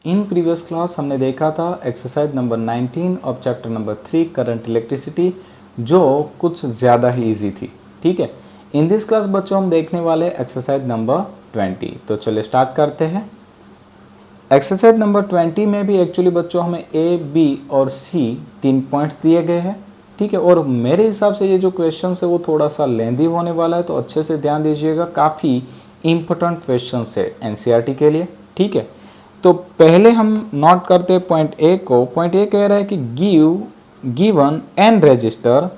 In previous class हमने देखा था exercise number 19 of chapter number 3 current electricity, जो कुछ ज़्यादा ही इजी थी। ठीक है, इन दिस क्लास बच्चों हम देखने वाले एक्सरसाइज नंबर 20। तो चलिए स्टार्ट करते हैं। एक्सरसाइज नंबर 20 में भी एक्चुअली बच्चों हमें ए, बी और सी 3 पॉइंट्स दिए गए हैं। ठीक है, और मेरे हिसाब से ये जो क्वेश्चन है वो थोड़ा सा लेंदी होने वाला है, तो अच्छे से ध्यान दीजिएगा। काफ़ी इंपॉर्टेंट क्वेश्चन है एनसीईआरटी के लिए। ठीक है, तो पहले हम नोट करते हैं पॉइंट ए को। पॉइंट ए कह रहा है कि given N resistor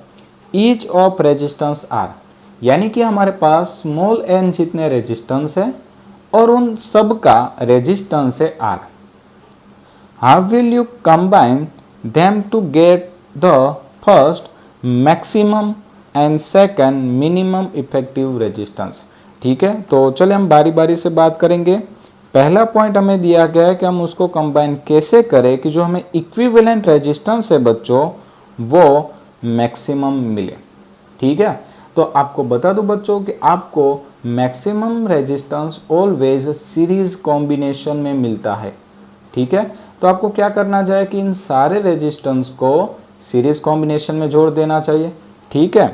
each of resistance R, यानी कि हमारे पास स्मॉल एन जितने रेजिस्टेंस है और उन सब का रेजिस्टेंस है R. How will you combine them to get the first maximum and second minimum effective resistance. ठीक है, तो चलिए हम बारी बारी से बात करेंगे। पहला पॉइंट हमें दिया गया है कि हम उसको कंबाइन कैसे करें कि जो हमें इक्विवेलेंट रेजिस्टेंस है बच्चों वो मैक्सिमम मिले। ठीक है, तो आपको बता दूं बच्चों कि आपको maximum resistance always series combination में मिलता है। ठीक है, तो आपको क्या करना चाहिए कि इन सारे रेजिस्टेंस को सीरीज कॉम्बिनेशन में जोड़ देना चाहिए। ठीक है,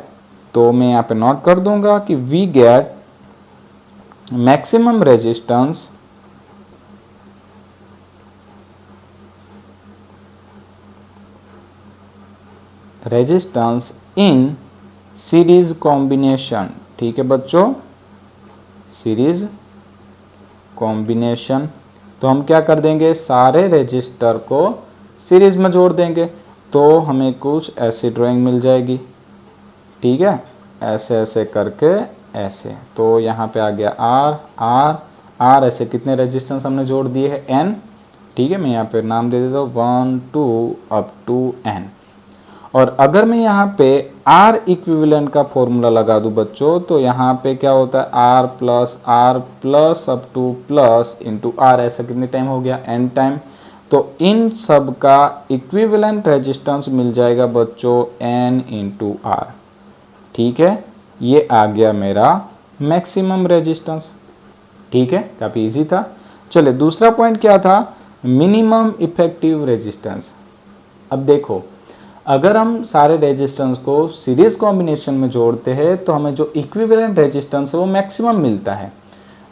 तो मैं यहाँ पे नोट कर दूंगा कि we get maximum resistance in series combination. ठीक है बच्चों, सीरीज कॉम्बिनेशन। तो हम क्या कर देंगे, सारे रजिस्टर को सीरीज में जोड़ देंगे, तो हमें कुछ ऐसी ड्राइंग मिल जाएगी। ठीक है, ऐसे ऐसे करके ऐसे, तो यहाँ पे आ गया आर आर आर, ऐसे कितने रेजिस्टेंस हमने जोड़ दिए हैं, एन। ठीक है, मैं यहाँ पे नाम दे देता हूँ 1 2 अप टू एन। और अगर मैं यहाँ पे आर इक्विवेलेंट का फॉर्मूला लगा दूं बच्चों, तो यहाँ पे क्या होता है R plus up to plus into R, ऐसा कितने टाइम हो गया, एन टाइम। तो इन सब का इक्विवेलेंट रेजिस्टेंस मिल जाएगा बच्चों एन इंटू आर। ठीक है, ये आ गया मेरा मैक्सिमम रेजिस्टेंस। ठीक है, काफी इजी था। चलिए दूसरा पॉइंट क्या था, मिनिमम इफेक्टिव रेजिस्टेंस। अब देखो, अगर हम सारे रेजिस्टेंस को सीरीज कॉम्बिनेशन में जोड़ते हैं तो हमें जो इक्विवेलेंट रेजिस्टेंस है वो मैक्सिमम मिलता है।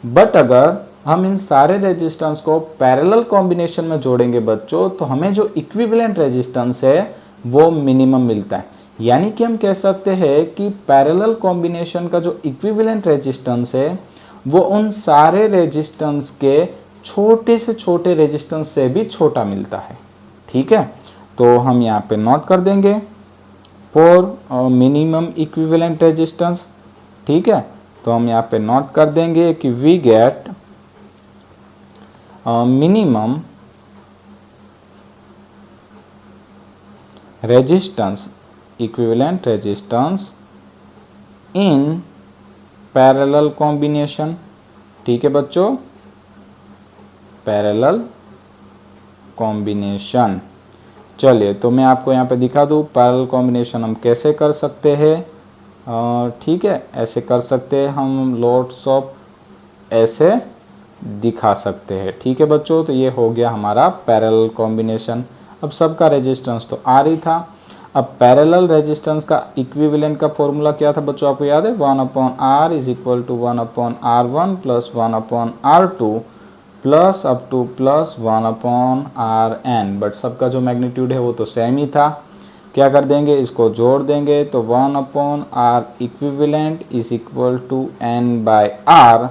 बट अगर हम इन सारे रेजिस्टेंस को पैरेलल कॉम्बिनेशन में जोड़ेंगे बच्चों, तो हमें जो इक्विवेलेंट रेजिस्टेंस है वो मिनिमम मिलता है। यानी कि हम कह सकते हैं कि पैरेलल कॉम्बिनेशन का जो इक्विवेलेंट रेजिस्टेंस है वो उन सारे रेजिस्टेंस के छोटे से छोटे रेजिस्टेंस से भी छोटा मिलता है। ठीक है, तो हम यहाँ पे नोट कर देंगे फॉर मिनिमम इक्विवेलेंट रेजिस्टेंस। ठीक है, तो हम यहाँ पे नोट कर देंगे कि we get minimum resistance, equivalent resistance in parallel combination. ठीक है बच्चों, पैरेलल कॉम्बिनेशन। चलिए, तो मैं आपको यहाँ पे दिखा दूँ पैरेलल कॉम्बिनेशन हम कैसे कर सकते हैं। ठीक है, ऐसे कर सकते हैं हम, लॉट्स ऑफ ऐसे दिखा सकते हैं। ठीक है बच्चों, तो ये हो गया हमारा पैरेलल कॉम्बिनेशन। अब सबका रेजिस्टेंस तो आर ही था। अब पैरेलल रेजिस्टेंस का इक्विवेलेंट का फॉर्मूला क्या था बच्चों, आपको याद है, 1/r is equal to 1/r1 plus 1/r2 plus up to plus 1/rn। But सबका जो मैग्नीट्यूड है वो तो सेम ही था। क्या कर देंगे, इसको जोड़ देंगे, तो 1/r equivalent is equal to n by r,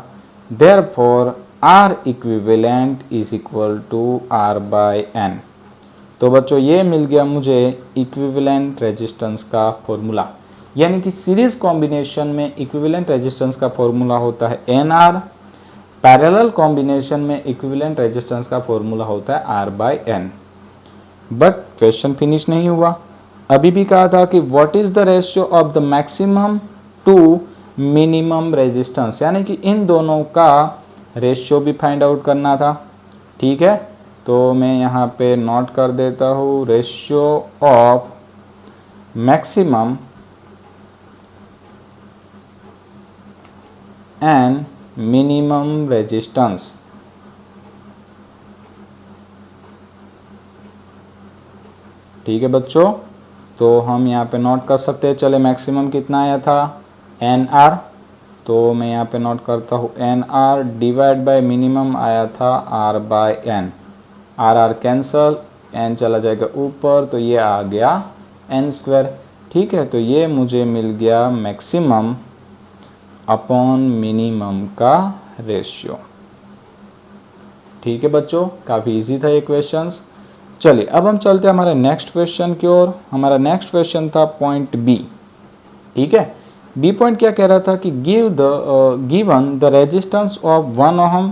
therefore r equivalent is equal to r by n। तो बच्चों ये मिल गया मुझे इक्विवेलेंट रेजिस्टेंस का फॉर्मूला। यानी कि सीरीज कॉम्बिनेशन में इक्विवेलेंट रेजिस्टेंस का फॉर्मूला होता है nr, पैरेलल कॉम्बिनेशन में इक्विवेलेंट रेजिस्टेंस का फॉर्मूला होता है r by n। But question finish नहीं हुआ, अभी भी कहा था कि what is the ratio of the maximum to minimum resistance, यानी कि इन दोनों का रेशियो भी फाइंड आउट करना था। ठीक है, तो मैं यहाँ पे नोट कर देता हूँ, ratio of maximum and minimum resistance. ठीक है बच्चों, तो हम यहाँ पे नोट कर सकते हैं। चले मैक्सिमम कितना आया था, एन आर, तो मैं यहाँ पे नोट करता हूँ N R divide by minimum आया था R by N, R R cancel, N चला जाएगा ऊपर, तो ये आ गया एन स्क्वायर। ठीक है, तो ये मुझे मिल गया मैक्सिमम अपॉन मिनिमम का रेशियो। ठीक है बच्चों, काफ़ी इजी था ये क्वेश्चंस। चलिए अब हम चलते हैं हमारे नेक्स्ट क्वेश्चन की ओर। हमारा नेक्स्ट क्वेश्चन था पॉइंट बी। ठीक है, बी पॉइंट क्या कह रहा था कि given the resistance of 1 ohm,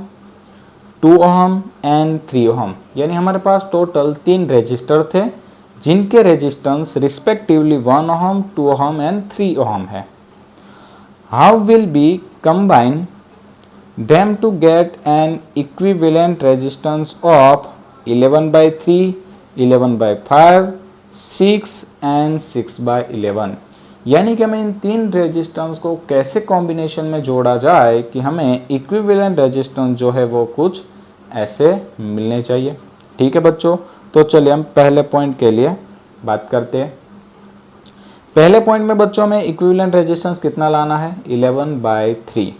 2 ohm and 3 ohm, यानी हमारे पास टोटल 3 रेजिस्टर थे जिनके resistance respectively 1 ohm, 2 ohm and 3 ohm है। How will be combine them to get an equivalent resistance of 11 by 3, 11 by 5, 6 and 6 by 11। यानी कि हमें इन 3 resistance को कैसे कॉम्बिनेशन में जोड़ा जाए कि हमें इक्विवेलेंट रेजिस्टेंस जो है वो कुछ ऐसे मिलने चाहिए। ठीक है बच्चों, तो चलिए हम पहले पॉइंट के लिए बात करते हैं। पहले पॉइंट में बच्चों में इक्विवेलेंट रेजिस्टेंस कितना लाना है, 11 by 3।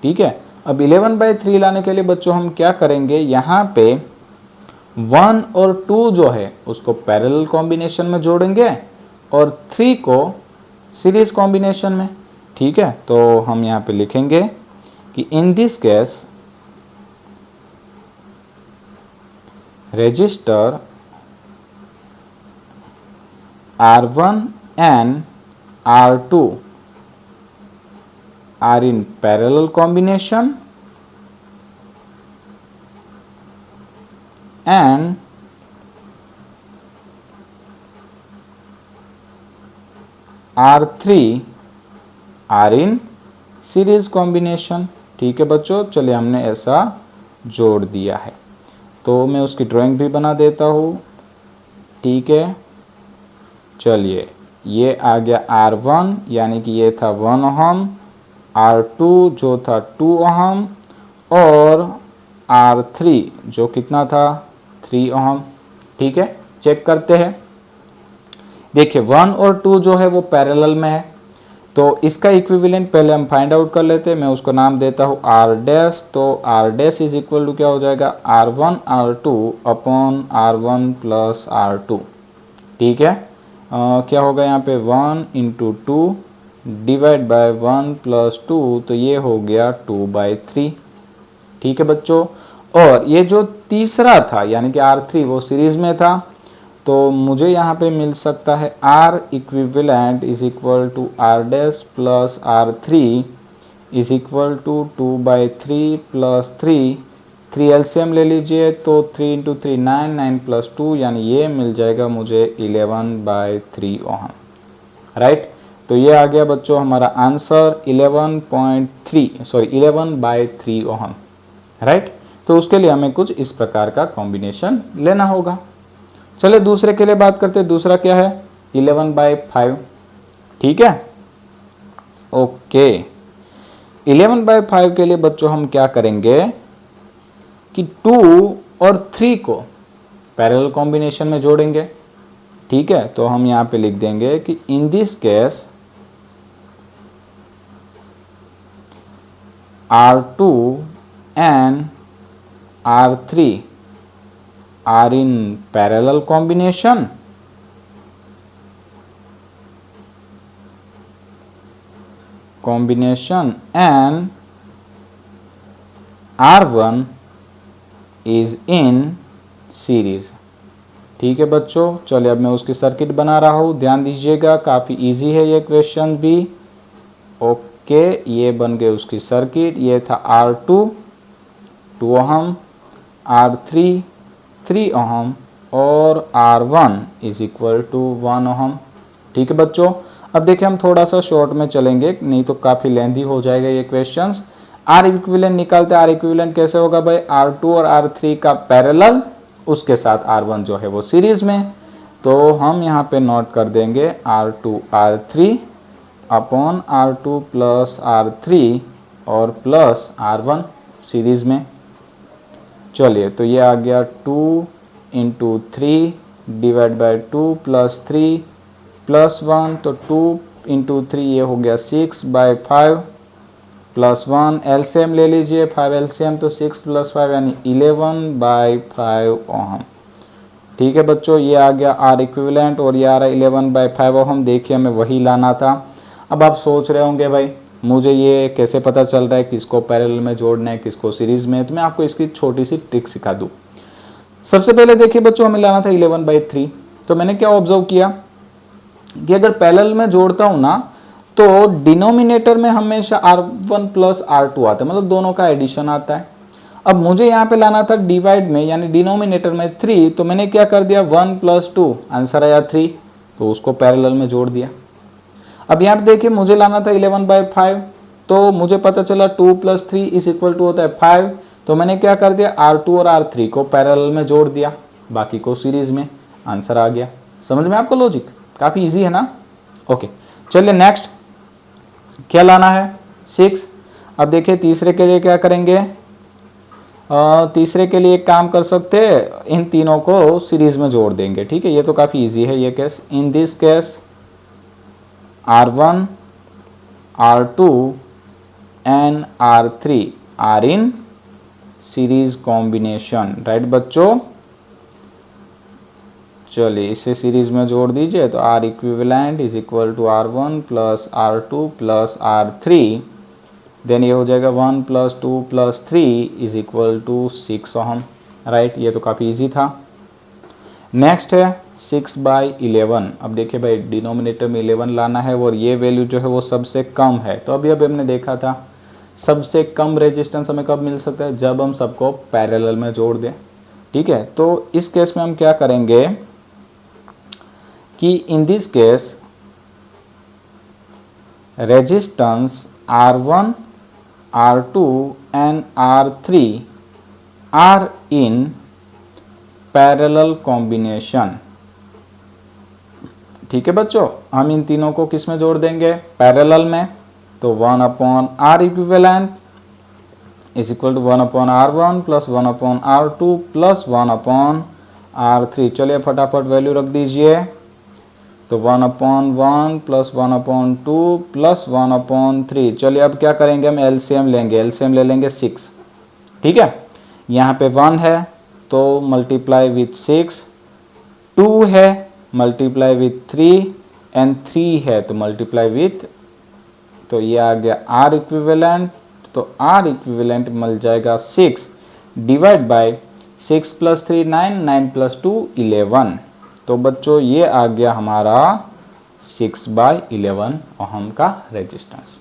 ठीक है, अब 11 by 3 लाने के लिए बच्चों हम क्या करेंगे, यहाँ पे 1 और 2 जो है उसको पैरेलल कॉम्बिनेशन में जोड़ेंगे और 3 को सीरीज कॉम्बिनेशन में। ठीक है, तो हम यहाँ पे लिखेंगे कि in this case resistor R1 and R2 are in parallel combination and R3 are in series combination। ठीक है बच्चों, चलिए हमने ऐसा जोड़ दिया है, तो मैं उसकी ड्राइंग भी बना देता हूँ। ठीक है, चलिए ये आ गया R1 यानी कि ये था 1 ओहम, R2 जो था 2 ओहम और R3 जो कितना था 3 ओहम। ठीक है, चेक करते हैं। देखिए 1 और 2 जो है वो पैरेलल में है, तो इसका इक्विवेलेंट पहले हम फाइंड आउट कर लेते हैं। मैं उसको नाम देता हूँ R डैश, तो R dash is equal to क्या हो जाएगा, R1 R2 upon R1 plus R2। ठीक है, क्या होगा यहाँ पे 1 इंटू 2 डिवाइड बाय 1 प्लस 2, तो ये हो गया 2/3। ठीक है बच्चों, और ये जो तीसरा था यानी कि R3 वो सीरीज में था, तो मुझे यहाँ पे मिल सकता है R equivalent is equal to R dash plus R3 is equal to 2/3 plus 3 LCM ले लीजिए, तो 3 इंटू 3 9, 9 प्लस 2 यानी ये मिल जाएगा मुझे 11/3 ओहम। राइट, तो ये आ गया बच्चों हमारा आंसर 11/3 ओहम। राइट, तो उसके लिए हमें कुछ इस प्रकार का कॉम्बिनेशन लेना होगा। चलिए दूसरे के लिए बात करते हैं। दूसरा क्या है, 11/5। ठीक है, ओके, 11/5 के लिए बच्चों हम क्या करेंगे कि 2 और 3 को पैरेलल कॉम्बिनेशन में जोड़ेंगे। ठीक है, तो हम यहाँ पे लिख देंगे कि in this case R2 and R3 are in parallel combination and R1 is in series। ठीक है बच्चों, चलिए अब मैं उसकी सर्किट बना रहा हूँ, ध्यान दीजिएगा, काफ़ी इजी है ये क्वेश्चन भी। ओके, ये बन गई उसकी सर्किट। ये था R2 2 ओहम, R3 3 ओहम और R1 is equal to 1 ohm. ठीक है बच्चों, अब देखिए हम थोड़ा सा शॉर्ट में चलेंगे, नहीं तो काफ़ी लेंथी हो जाएगा ये क्वेश्चंस। आर इक्विवेलेंट निकालते हैं। आर इक्विवेलेंट कैसे होगा भाई, R2 और R3 का पैरेलल, उसके साथ R1 जो है वो सीरीज में, तो हम यहाँ पे नोट कर देंगे R2 R3 upon R2 plus R3 और प्लस R1 सीरीज में। चलिए, तो ये आ गया 2 into 3 divide by 2 plus 3 plus 1, तो 2 इंटू 3 ये हो गया 6 बाय 5 प्लस 1, एलसीएम ले लीजिए 5 एलसीएम, तो 6 प्लस 5 यानी 11 बाय 5 ओहम। ठीक है बच्चों, ये आ गया आर इक्विवेलेंट और ये आ रहा है 11 बाय 5 ओहम। देखिए हमें वही लाना था। अब आप सोच रहे होंगे भाई मुझे ये कैसे पता चल रहा है किसको पैरेलल में जोड़ना है किसको सीरीज में, तो मैं आपको इसकी छोटी सी ट्रिक सिखा दूँ। सबसे पहले देखिए बच्चों हमें लाना था 11 बाई 3, तो मैंने क्या ऑब्जर्व किया कि अगर पैरेलल में जोड़ता हूं ना तो डिनोमिनेटर में हमेशा R1 प्लस R2 आता है, मतलब दोनों का एडिशन आता है। अब मुझे यहाँ पे लाना था डिवाइड में यानी डिनोमिनेटर में 3, तो मैंने क्या कर दिया 1 प्लस 2 आंसर आया 3, तो उसको पैरेलल में जोड़ दिया। अब यहाँ पे देखिए मुझे लाना था 11 बाई 5, तो मुझे पता चला 2 प्लस 3 इज इक्वल टू होता है 5, तो मैंने क्या कर दिया R2 और R3 को पैरेलल में जोड़ दिया, बाकी को सीरीज में, आंसर आ गया। समझ में आपको लॉजिक? काफ़ी इजी है ना। ओके चलिए नेक्स्ट क्या लाना है 6। अब देखिए तीसरे के लिए क्या करेंगे, तीसरे के लिए एक काम कर सकते हैं, इन तीनों को सीरीज में जोड़ देंगे। ठीक है, ये तो काफ़ी इजी है ये केस। In this case R1 R2 and R3 are in series combination, right बच्चों। चलिए इसे सीरीज में जोड़ दीजिए, तो R equivalent is equal to R1 plus R2 plus R3, then ये हो जाएगा 1 plus 2 plus 3 is equal to 6 ohm, right. ये तो काफ़ी इजी था। नेक्स्ट है 6 बाई 11। अब देखिए भाई डिनोमिनेटर में 11 लाना है और ये वैल्यू जो है वो सबसे कम है, तो अभी हमने देखा था सबसे कम रेजिस्टेंस हमें कब मिल सकता है, जब हम सबको पैरेलल में जोड़ दें। ठीक है, तो इस केस में हम क्या करेंगे कि in this case resistance R1 R2 and R3 are in parallel combination. ठीक है बच्चों, हम इन तीनों को किस में जोड़ देंगे, पैरेलल में, तो 1 upon R equivalent is equal to 1 upon R1 plus 1 upon R2 plus 1 upon R3। चलिए फटाफट वैल्यू रख दीजिए, तो 1 upon 1 plus 1 upon 2 plus 1 upon 3। चलिए अब क्या करेंगे, हम एलसीएम लेंगे, एलसीएम ले लेंगे 6। ठीक है, यहाँ पे 1 है तो मल्टीप्लाई विथ 6, 2 है मल्टीप्लाई विथ 3 एंड 3 है तो मल्टीप्लाई विथ, तो ये आ गया आर इक्विवेलेंट, तो आर इक्विवेलेंट मिल जाएगा 6 डिवाइड बाय 6 प्लस 3 9, 9 प्लस 2 11। तो बच्चों ये आ गया हमारा 6 बाई 11 ओहम का रेजिस्टेंस,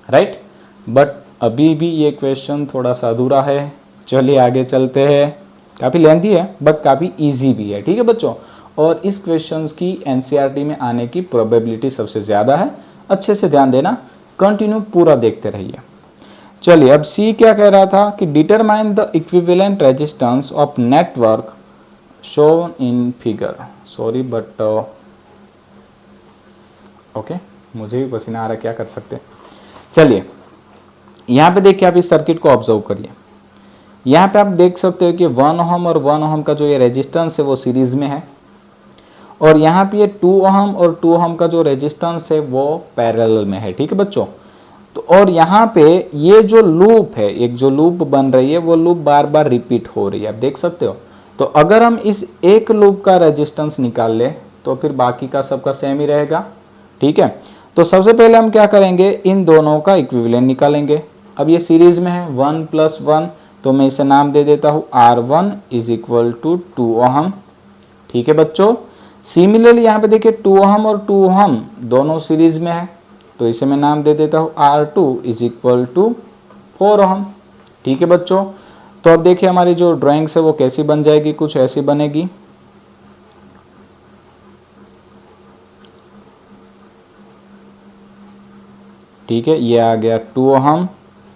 राइट। बट अभी भी ये क्वेश्चन थोड़ा सा अधूरा है, चलिए आगे चलते हैं। काफ़ी लेंथी है बट काफ़ी इजी भी है। ठीक है बच्चों, और इस क्वेश्चंस की एनसीईआरटी में आने की प्रोबेबिलिटी सबसे ज़्यादा है। अच्छे से ध्यान देना, कंटिन्यू पूरा देखते रहिए। चलिए अब सी क्या कह रहा था कि determine the equivalent resistance of network shown in figure. Sorry but okay, मुझे भी पसीना आ रहा है, क्या कर सकते हैं। चलिए यहाँ पे देखिए, आप इस सर्किट को ऑब्जर्व करिए। यहाँ पे आप देख सकते हो कि 1 ओहम और 1 ओहम का जो ये रेजिस्टेंस है वो सीरीज में है, और यहाँ पे ये 2 ओहम और 2 ओहम का जो रेजिस्टेंस है वो पैरेलल में है। ठीक है बच्चों, तो और यहाँ पे ये जो लूप है, एक जो लूप बन रही है वो लूप बार बार रिपीट हो रही है, आप देख सकते हो। तो अगर हम इस एक लूप का रेजिस्टेंस निकाल ले तो फिर बाकी का सबका सेम ही रहेगा। ठीक है, तो सबसे पहले हम क्या करेंगे, इन दोनों का इक्विवेलेंट निकालेंगे। अब ये सीरीज में है 1 प्लस 1, तो मैं इसे नाम दे देता हूँ R1 is equal to 2 ohm. ठीक है बच्चों, सिमिलरली यहाँ पे देखिए 2 ओहम और 2 ओहम दोनों सीरीज में है, तो इसे मैं नाम दे देता हूँ R2 is equal to 4 ohm. ठीक है बच्चों, तो अब देखिए हमारी जो ड्राइंग्स है वो कैसी बन जाएगी, कुछ ऐसी बनेगी। ठीक है, ये आ गया 2 ओहम,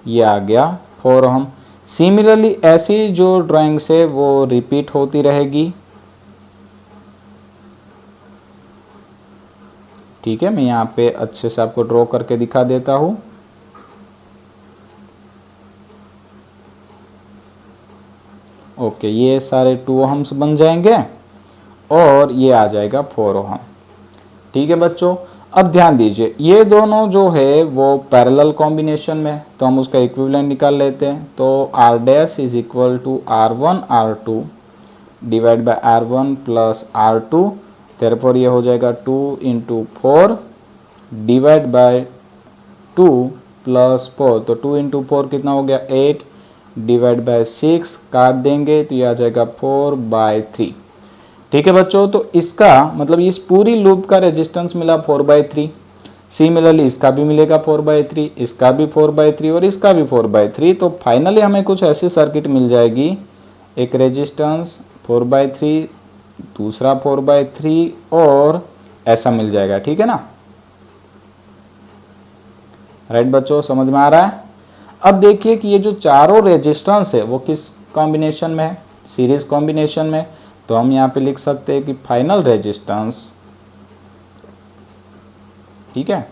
ये आ गया 4 ओहम। सिमिलरली ऐसी जो ड्राइंग्स है वो रिपीट होती रहेगी। ठीक है, मैं यहाँ पे अच्छे से आपको ड्रॉ करके दिखा देता हूँ। ओके, ये सारे 2 ओहम्स बन जाएंगे, और ये आ जाएगा 4 ओहम। ठीक है बच्चों, अब ध्यान दीजिए ये दोनों जो है वो पैरेलल कॉम्बिनेशन में है, तो हम उसका इक्विवेलेंट निकाल लेते हैं। तो R dash is equal to R1 R2 divide by R1 plus R2, therefore ये हो जाएगा 2 इंटू 4 डिवाइड बाय 2 प्लस 4, तो 2 इंटू 4 कितना हो गया 8 डिवाइड बाय 6, काट देंगे तो ये आ जाएगा 4/3। ठीक है बच्चों, तो इसका मतलब इस पूरी लूप का रेजिस्टेंस मिला 4/3। सिमिलरली इसका भी मिलेगा 4/3, इसका भी 4/3 और इसका भी 4/3। तो फाइनली हमें कुछ ऐसी सर्किट मिल जाएगी, एक रेजिस्टेंस 4/3, दूसरा 4/3 और ऐसा मिल जाएगा। ठीक है ना, राइट बच्चों, समझ में आ रहा है। अब देखिए कि ये जो चारों रेजिस्टेंस है वो किस कॉम्बिनेशन में है, सीरीज कॉम्बिनेशन में। तो हम यहाँ पे लिख सकते हैं कि फाइनल रेजिस्टेंस, ठीक है,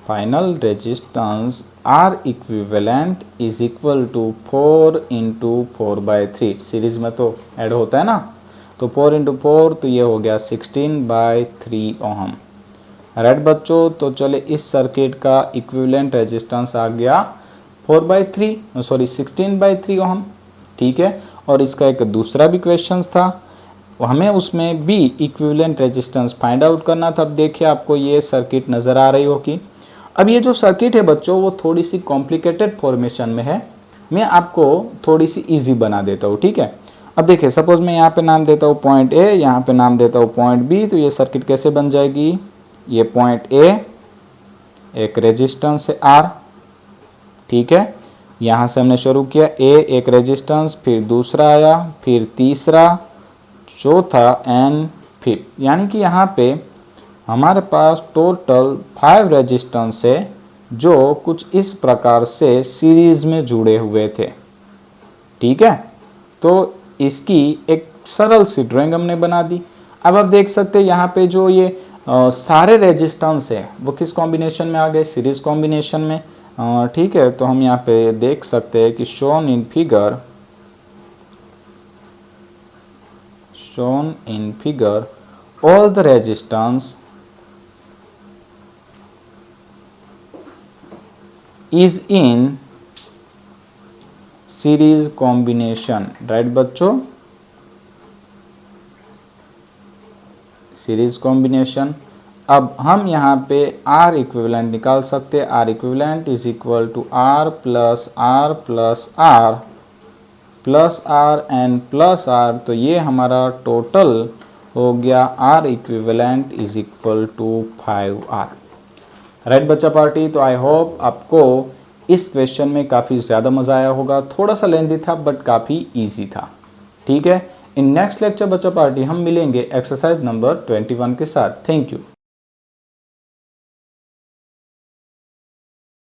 final resistance R equivalent is equal to 4 into 4/3, series में तो ऐड होता है ना, तो 4 इंटू 4 तो ये हो गया 16/3 ओहम। राइट बच्चों, तो चले इस सर्किट का इक्विवेलेंट रेजिस्टेंस आ गया 16/3 ओहम। ठीक है, और इसका एक दूसरा भी क्वेश्चन था, हमें उसमें भी इक्विवेलेंट रेजिस्टेंस फाइंड आउट करना था। अब देखिए आपको ये सर्किट नज़र आ रही होगी। अब ये जो सर्किट है बच्चों वो थोड़ी सी कॉम्प्लिकेटेड फॉर्मेशन में है, मैं आपको थोड़ी सी इजी बना देता हूँ। ठीक है, अब देखिए सपोज मैं यहाँ पे नाम देता हूँ पॉइंट ए, यहाँ पे नाम देता हूँ पॉइंट बी, तो ये सर्किट कैसे बन जाएगी, ये पॉइंट ए, एक रेजिस्टेंस है आर। ठीक है, यहाँ से हमने शुरू किया, ए एक रेजिस्टेंस, फिर दूसरा आया, फिर तीसरा, चौथा एंड फिफ्थ, यानी कि यहाँ पे हमारे पास टोटल 5 रेजिस्टेंस है जो कुछ इस प्रकार से सीरीज में जुड़े हुए थे। ठीक है, तो इसकी एक सरल सी ड्राइंग हमने बना दी। अब आप देख सकते हैं यहाँ पे जो ये सारे रेजिस्टेंस है वो किस कॉम्बिनेशन में आ गए, सीरीज कॉम्बिनेशन में। ठीक है, तो हम यहाँ पे देख सकते हैं कि shown in figure all the resistance is in series combination, right बच्चों, सीरीज कॉम्बिनेशन। अब हम यहाँ पे R इक्विवेलेंट निकाल सकते हैं, R equivalent is equal to R plus R plus R plus R and plus R, तो ये हमारा टोटल हो गया R equivalent is equal to 5R। Right बच्चा पार्टी, तो आई होप आपको इस क्वेश्चन में काफ़ी ज़्यादा मज़ा आया होगा, थोड़ा सा लेंथी था बट काफ़ी ईजी था। ठीक है, इन नेक्स्ट लेक्चर बच्चा पार्टी हम मिलेंगे एक्सरसाइज नंबर 21 के साथ। Thank you.